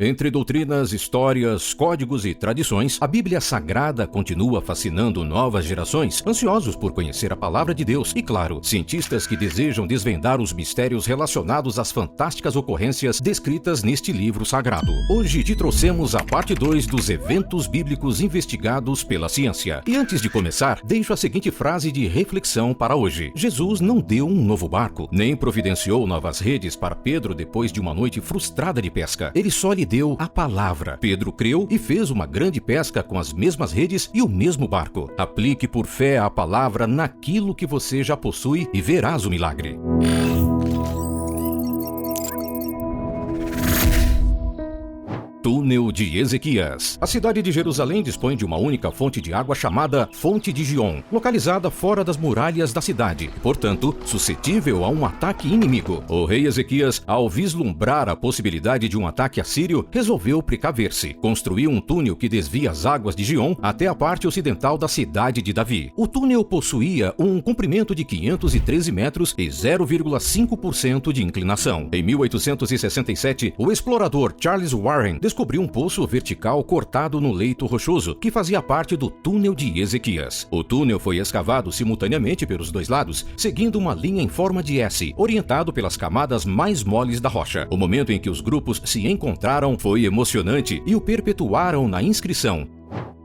Entre doutrinas, histórias, códigos e tradições, a Bíblia Sagrada continua fascinando novas gerações, ansiosos por conhecer a palavra de Deus e, claro, cientistas que desejam desvendar os mistérios relacionados às fantásticas ocorrências descritas neste livro sagrado. Hoje te trouxemos a parte 2 dos eventos bíblicos investigados pela ciência. E antes de começar, deixo a seguinte frase de reflexão para hoje. Jesus não deu um novo barco, nem providenciou novas redes para Pedro depois de uma noite frustrada de pesca. Ele só lhe deu a palavra. Pedro creu e fez uma grande pesca com as mesmas redes e o mesmo barco. Aplique por fé a palavra naquilo que você já possui e verás o milagre. Túnel de Ezequias. A cidade de Jerusalém dispõe de uma única fonte de água chamada Fonte de Gion, localizada fora das muralhas da cidade, e, portanto, suscetível a um ataque inimigo. O rei Ezequias, ao vislumbrar a possibilidade de um ataque assírio, resolveu precaver-se. Construiu um túnel que desvia as águas de Gion até a parte ocidental da cidade de Davi. O túnel possuía um comprimento de 513 metros e 0,5% de inclinação. Em 1867, o explorador Charles Warren descobriu um poço vertical cortado no leito rochoso, que fazia parte do Túnel de Ezequias. O túnel foi escavado simultaneamente pelos dois lados, seguindo uma linha em forma de S, orientado pelas camadas mais moles da rocha. O momento em que os grupos se encontraram foi emocionante e o perpetuaram na inscrição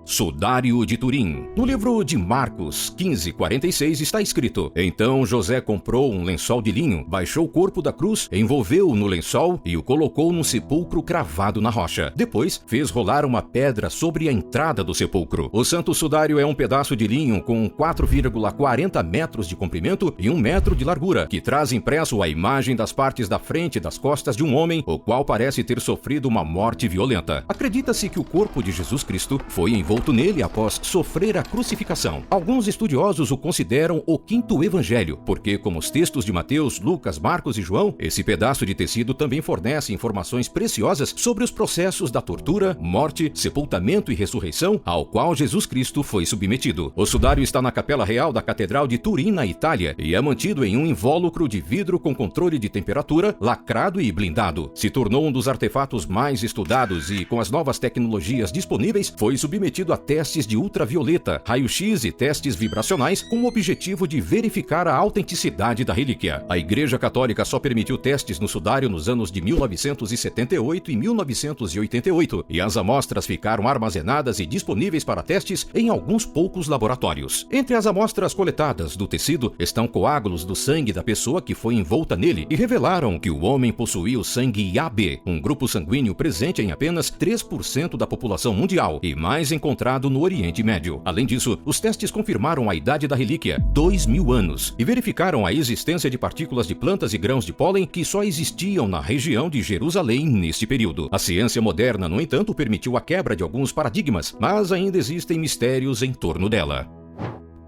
Sudário de Turim. No livro de Marcos 15:46 está escrito: Então José comprou um lençol de linho, baixou o corpo da cruz, envolveu-o no lençol e o colocou num sepulcro cravado na rocha. Depois fez rolar uma pedra sobre a entrada do sepulcro. O santo sudário é um pedaço de linho com 4,40 metros de comprimento e 1 metro de largura, que traz impresso a imagem das partes da frente e das costas de um homem, o qual parece ter sofrido uma morte violenta. Acredita-se que o corpo de Jesus Cristo foi envolto nele após sofrer a crucificação. Alguns estudiosos o consideram o quinto evangelho, porque, como os textos de Mateus, Lucas, Marcos e João, esse pedaço de tecido também fornece informações preciosas sobre os processos da tortura, morte, sepultamento e ressurreição ao qual Jesus Cristo foi submetido. O sudário está na Capela Real da Catedral de Turim, na Itália, e é mantido em um invólucro de vidro com controle de temperatura, lacrado e blindado. Se tornou um dos artefatos mais estudados e, com as novas tecnologias disponíveis, foi submetido a testes de ultravioleta, raio-x e testes vibracionais com o objetivo de verificar a autenticidade da relíquia. A Igreja Católica só permitiu testes no sudário nos anos de 1978 e 1988, e as amostras ficaram armazenadas e disponíveis para testes em alguns poucos laboratórios. Entre as amostras coletadas do tecido estão coágulos do sangue da pessoa que foi envolta nele e revelaram que o homem possuía o sangue AB, um grupo sanguíneo presente em apenas 3% da população mundial e mais encontrado no Oriente Médio. Além disso, os testes confirmaram a idade da relíquia, 2.000 anos, e verificaram a existência de partículas de plantas e grãos de pólen que só existiam na região de Jerusalém neste período. A ciência moderna, no entanto, permitiu a quebra de alguns paradigmas, mas ainda existem mistérios em torno dela.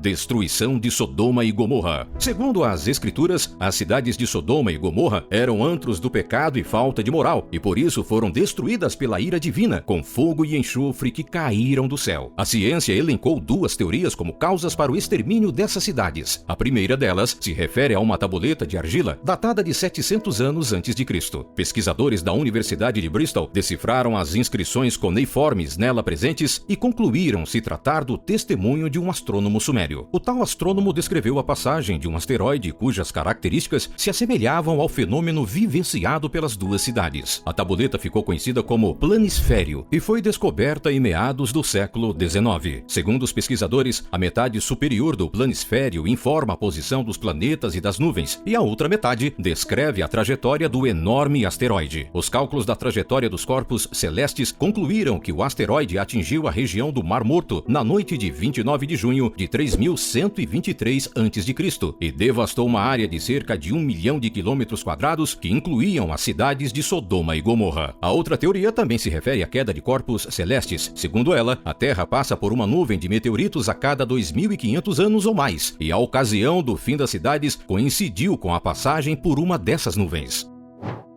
Destruição de Sodoma e Gomorra. Segundo as Escrituras, as cidades de Sodoma e Gomorra eram antros do pecado e falta de moral, e por isso foram destruídas pela ira divina, com fogo e enxofre que caíram do céu. A ciência elencou duas teorias como causas para o extermínio dessas cidades. A primeira delas se refere a uma tabuleta de argila datada de 700 anos antes de Cristo. Pesquisadores da Universidade de Bristol decifraram as inscrições cuneiformes nela presentes e concluíram se tratar do testemunho de um astrônomo sumério. O tal astrônomo descreveu a passagem de um asteroide cujas características se assemelhavam ao fenômeno vivenciado pelas duas cidades. A tabuleta ficou conhecida como planisfério e foi descoberta em meados do século XIX. Segundo os pesquisadores, a metade superior do planisfério informa a posição dos planetas e das nuvens, e a outra metade descreve a trajetória do enorme asteroide. Os cálculos da trajetória dos corpos celestes concluíram que o asteroide atingiu a região do Mar Morto na noite de 29 de junho de 3123 a.C. e devastou uma área de cerca de 1 milhão de quilômetros quadrados que incluíam as cidades de Sodoma e Gomorra. A outra teoria também se refere à queda de corpos celestes. Segundo ela, a Terra passa por uma nuvem de meteoritos a cada 2.500 anos ou mais, e a ocasião do fim das cidades coincidiu com a passagem por uma dessas nuvens.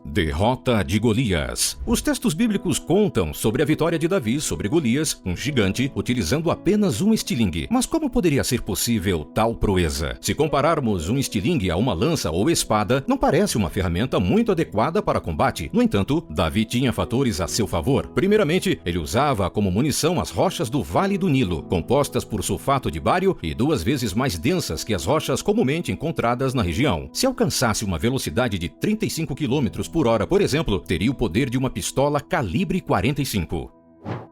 Derrota de Golias. Os textos bíblicos contam sobre a vitória de Davi sobre Golias, um gigante, utilizando apenas um estilingue. Mas como poderia ser possível tal proeza? Se compararmos um estilingue a uma lança ou espada, não parece uma ferramenta muito adequada para combate. No entanto, Davi tinha fatores a seu favor. Primeiramente, ele usava como munição as rochas do Vale do Nilo, compostas por sulfato de bário e 2 vezes mais densas que as rochas comumente encontradas na região. Se alcançasse uma velocidade de 35 km por hora, por exemplo, teria o poder de uma pistola calibre 45.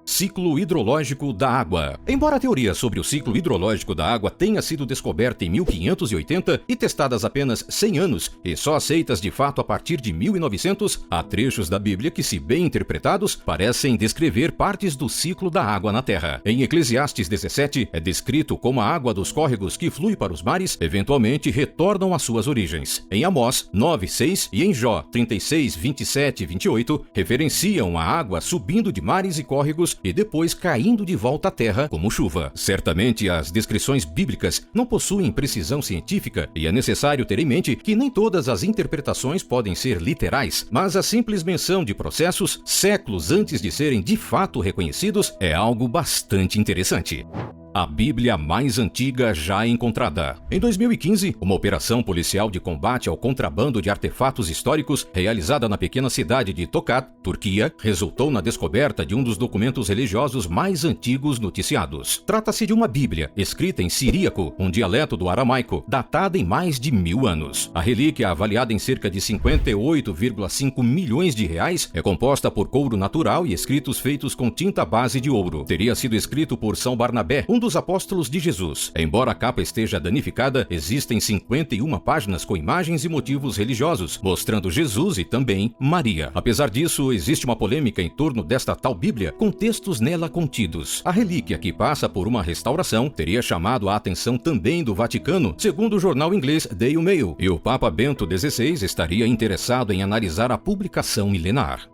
Ciclo hidrológico da água. Embora a teoria sobre o ciclo hidrológico da água tenha sido descoberta em 1580 e testadas apenas 100 anos e só aceitas de fato a partir de 1900, há trechos da Bíblia que, se bem interpretados, parecem descrever partes do ciclo da água na Terra. Em Eclesiastes 17, é descrito como a água dos córregos que flui para os mares eventualmente retornam às suas origens. Em Amós 9:6 e em Jó 36, 27 e 28, referenciam a água subindo de mares e córregos e depois caindo de volta à terra como chuva. Certamente as descrições bíblicas não possuem precisão científica e é necessário ter em mente que nem todas as interpretações podem ser literais, mas a simples menção de processos séculos antes de serem de fato reconhecidos é algo bastante interessante. A Bíblia mais antiga já encontrada. Em 2015, uma operação policial de combate ao contrabando de artefatos históricos, realizada na pequena cidade de Tokat, Turquia, resultou na descoberta de um dos documentos religiosos mais antigos noticiados. Trata-se de uma Bíblia, escrita em siríaco, um dialeto do aramaico, datada em mais de 1000 anos. A relíquia, avaliada em cerca de 58,5 milhões de reais, é composta por couro natural e escritos feitos com tinta base de ouro. Teria sido escrito por São Barnabé, um dos apóstolos de Jesus. Embora a capa esteja danificada, existem 51 páginas com imagens e motivos religiosos, mostrando Jesus e também Maria. Apesar disso, existe uma polêmica em torno desta tal Bíblia, com textos nela contidos. A relíquia, que passa por uma restauração, teria chamado a atenção também do Vaticano, segundo o jornal inglês Daily Mail, e o Papa Bento XVI estaria interessado em analisar a publicação milenar.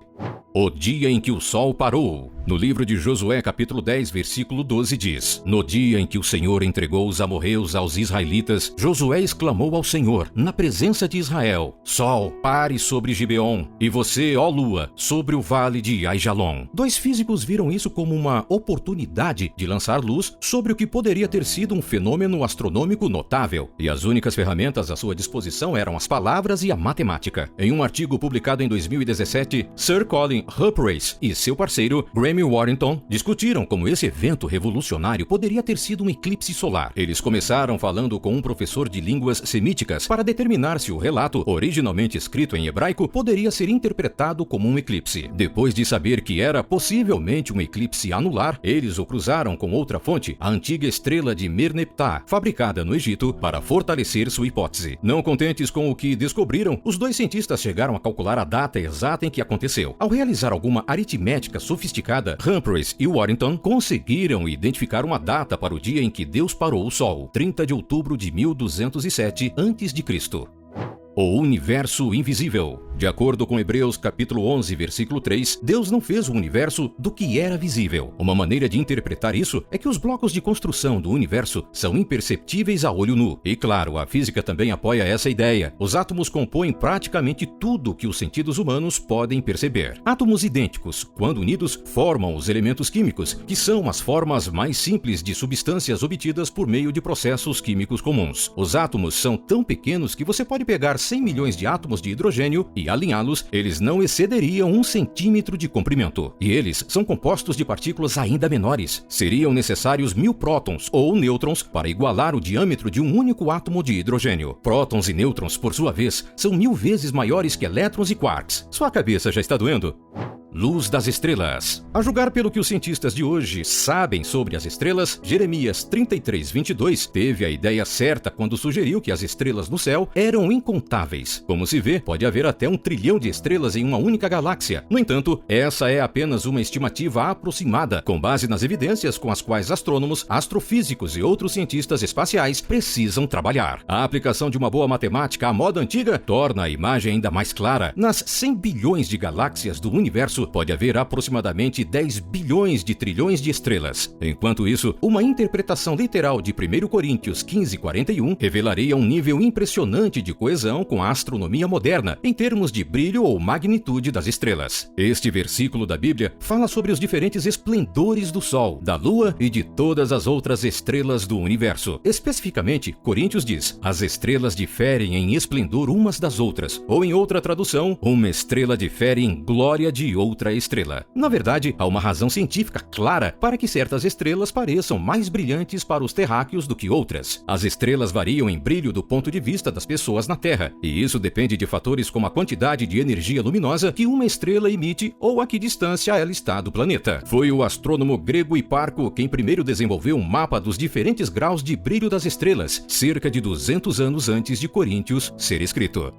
O dia em que o sol parou. No livro de Josué, capítulo 10, versículo 12, diz: No dia em que o Senhor entregou os amorreus aos israelitas, Josué exclamou ao Senhor, na presença de Israel: Sol, pare sobre Gibeon, e você, ó lua, sobre o vale de Aijalon. 2 físicos viram isso como uma oportunidade de lançar luz sobre o que poderia ter sido um fenômeno astronômico notável, e as únicas ferramentas à sua disposição eram as palavras e a matemática. Em um artigo publicado em 2017, Sir Colin Humphreys e seu parceiro, Graeme Warrington, discutiram como esse evento revolucionário poderia ter sido um eclipse solar. Eles começaram falando com um professor de línguas semíticas para determinar se o relato, originalmente escrito em hebraico, poderia ser interpretado como um eclipse. Depois de saber que era possivelmente um eclipse anular, eles o cruzaram com outra fonte, a antiga estrela de Merneptah, fabricada no Egito, para fortalecer sua hipótese. Não contentes com o que descobriram, os 2 cientistas chegaram a calcular a data exata em que aconteceu. Ao realizar alguma aritmética sofisticada, Humphreys e Warrington conseguiram identificar uma data para o dia em que Deus parou o Sol, 30 de outubro de 1207 a.C. O universo invisível. De acordo com Hebreus capítulo 11, versículo 3, Deus não fez o universo do que era visível. Uma maneira de interpretar isso é que os blocos de construção do universo são imperceptíveis a olho nu. E claro, a física também apoia essa ideia. Os átomos compõem praticamente tudo que os sentidos humanos podem perceber. Átomos idênticos, quando unidos, formam os elementos químicos, que são as formas mais simples de substâncias obtidas por meio de processos químicos comuns. Os átomos são tão pequenos que você pode pegar 100 milhões de átomos de hidrogênio e alinhá-los, eles não excederiam 1 centímetro de comprimento. E eles são compostos de partículas ainda menores. Seriam necessários 1000 prótons ou nêutrons para igualar o diâmetro de um único átomo de hidrogênio. Prótons e nêutrons, por sua vez, são 1000 vezes maiores que elétrons e quarks. Sua cabeça já está doendo? Luz das estrelas. A julgar pelo que os cientistas de hoje sabem sobre as estrelas, Jeremias 33:22 teve a ideia certa quando sugeriu que as estrelas no céu eram incontáveis. Como se vê, pode haver até 1 trilhão de estrelas em uma única galáxia. No entanto, essa é apenas uma estimativa aproximada, com base nas evidências com as quais astrônomos, astrofísicos e outros cientistas espaciais precisam trabalhar. A aplicação de uma boa matemática à moda antiga torna a imagem ainda mais clara. Nas 100 bilhões de galáxias do universo, universo pode haver aproximadamente 10 bilhões de trilhões de estrelas. Enquanto isso, uma interpretação literal de 1 Coríntios 15:41 revelaria um nível impressionante de coesão com a astronomia moderna, em termos de brilho ou magnitude das estrelas. Este versículo da Bíblia fala sobre os diferentes esplendores do Sol, da Lua e de todas as outras estrelas do universo. Especificamente, Coríntios diz: as estrelas diferem em esplendor umas das outras, ou em outra tradução, uma estrela difere em glória de outra estrela. Na verdade, há uma razão científica clara para que certas estrelas pareçam mais brilhantes para os terráqueos do que outras. As estrelas variam em brilho do ponto de vista das pessoas na Terra, e isso depende de fatores como a quantidade de energia luminosa que uma estrela emite ou a que distância ela está do planeta. Foi o astrônomo grego Hiparco quem primeiro desenvolveu um mapa dos diferentes graus de brilho das estrelas, cerca de 200 anos antes de Coríntios ser escrito.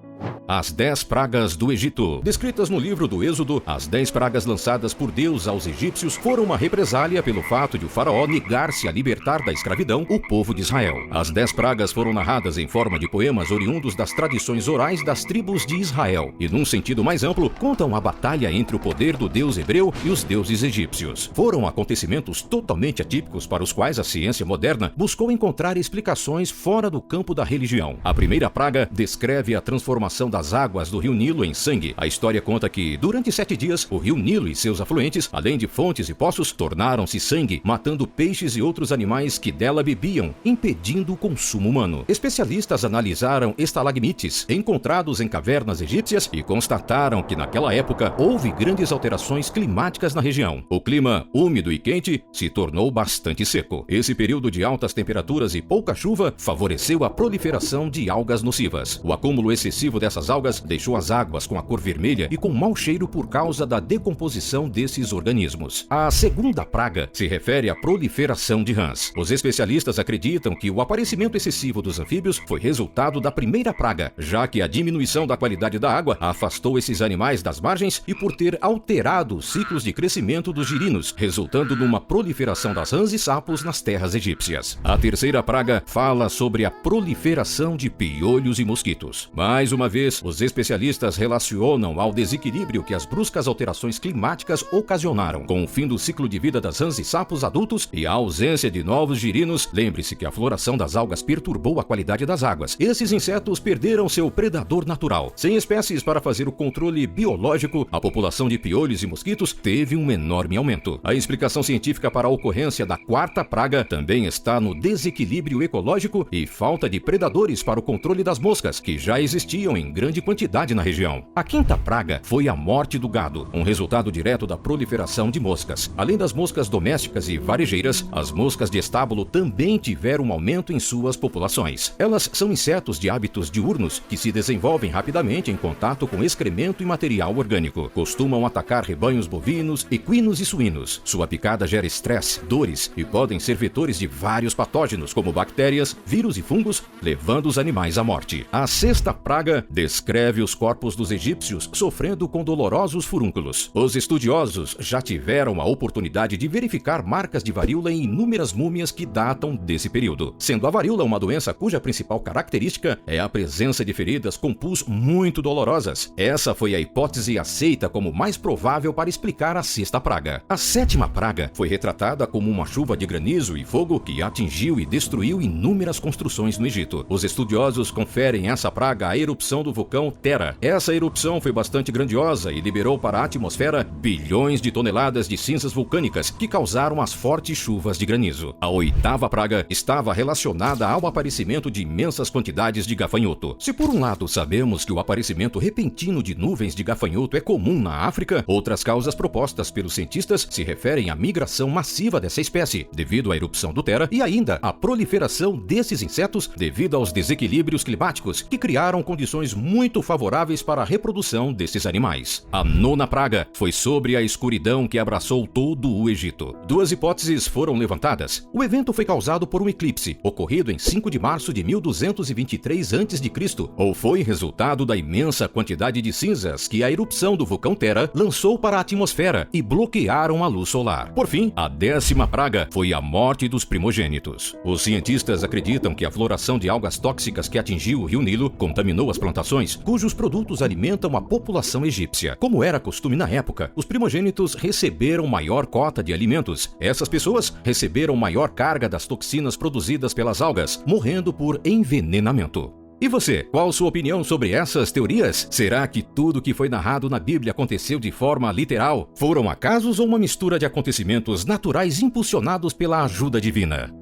As 10 pragas do Egito. Descritas no livro do Êxodo, as 10 pragas lançadas por Deus aos egípcios foram uma represália pelo fato de o faraó negar-se a libertar da escravidão o povo de Israel. As 10 pragas foram narradas em forma de poemas oriundos das tradições orais das tribos de Israel e, num sentido mais amplo, contam a batalha entre o poder do Deus hebreu e os deuses egípcios. Foram acontecimentos totalmente atípicos para os quais a ciência moderna buscou encontrar explicações fora do campo da religião. A primeira praga descreve a transformação das águas do rio Nilo em sangue. A história conta que, durante 7 dias, o rio Nilo e seus afluentes, além de fontes e poços, tornaram-se sangue, matando peixes e outros animais que dela bebiam, impedindo o consumo humano. Especialistas analisaram estalagmites encontrados em cavernas egípcias e constataram que, naquela época, houve grandes alterações climáticas na região. O clima úmido e quente se tornou bastante seco. Esse período de altas temperaturas e pouca chuva favoreceu a proliferação de algas nocivas. O acúmulo excessivo dessas algas deixou as águas com a cor vermelha e com mau cheiro por causa da decomposição desses organismos. A segunda praga se refere à proliferação de rãs. Os especialistas acreditam que o aparecimento excessivo dos anfíbios foi resultado da primeira praga, já que a diminuição da qualidade da água afastou esses animais das margens e por ter alterado os ciclos de crescimento dos girinos, resultando numa proliferação das rãs e sapos nas terras egípcias. A terceira praga fala sobre a proliferação de piolhos e mosquitos. Mais uma vez, os especialistas relacionam ao desequilíbrio que as bruscas alterações climáticas ocasionaram, com o fim do ciclo de vida das rãs e sapos adultos e a ausência de novos girinos. Lembre-se que a floração das algas perturbou a qualidade das águas. Esses insetos perderam seu predador natural. Sem espécies para fazer o controle biológico, a população de piolhos e mosquitos teve um enorme aumento. A explicação científica para a ocorrência da quarta praga também está no desequilíbrio ecológico e falta de predadores para o controle das moscas, que já existiam em grande quantidade na região. A quinta praga foi a morte do gado, um resultado direto da proliferação de moscas. Além das moscas domésticas e varejeiras, as moscas de estábulo também tiveram um aumento em suas populações. Elas são insetos de hábitos diurnos que se desenvolvem rapidamente em contato com excremento e material orgânico. Costumam atacar rebanhos bovinos, equinos e suínos. Sua picada gera estresse, dores e podem ser vetores de vários patógenos, como bactérias, vírus e fungos, levando os animais à morte. A sexta praga descreve os corpos dos egípcios sofrendo com dolorosos furúnculos. Os estudiosos já tiveram a oportunidade de verificar marcas de varíola em inúmeras múmias que datam desse período, sendo a varíola uma doença cuja principal característica é a presença de feridas com pus muito dolorosas. Essa foi a hipótese aceita como mais provável para explicar a sexta praga. A sétima praga foi retratada como uma chuva de granizo e fogo que atingiu e destruiu inúmeras construções no Egito. Os estudiosos conferem essa praga à erupção do vulcão Tera. Essa erupção foi bastante grandiosa e liberou para a atmosfera bilhões de toneladas de cinzas vulcânicas que causaram as fortes chuvas de granizo. A oitava praga estava relacionada ao aparecimento de imensas quantidades de gafanhoto. Se por um lado sabemos que o aparecimento repentino de nuvens de gafanhoto é comum na África, outras causas propostas pelos cientistas se referem à migração massiva dessa espécie, devido à erupção do Tera, e ainda à proliferação desses insetos devido aos desequilíbrios climáticos que criaram condições muito favoráveis para a reprodução desses animais. A nona praga foi sobre a escuridão que abraçou todo o Egito. Duas hipóteses foram levantadas. O evento foi causado por um eclipse, ocorrido em 5 de março de 1223 a.C., ou foi resultado da imensa quantidade de cinzas que a erupção do vulcão Tera lançou para a atmosfera e bloquearam a luz solar. Por fim, a 10ª praga foi a morte dos primogênitos. Os cientistas acreditam que a floração de algas tóxicas que atingiu o rio Nilo contaminou as plantações plantações cujos produtos alimentam a população egípcia. Como era costume na época, os primogênitos receberam maior cota de alimentos. Essas pessoas receberam maior carga das toxinas produzidas pelas algas, morrendo por envenenamento. E você, qual sua opinião sobre essas teorias? Será que tudo que foi narrado na Bíblia aconteceu de forma literal? Foram acasos ou uma mistura de acontecimentos naturais impulsionados pela ajuda divina?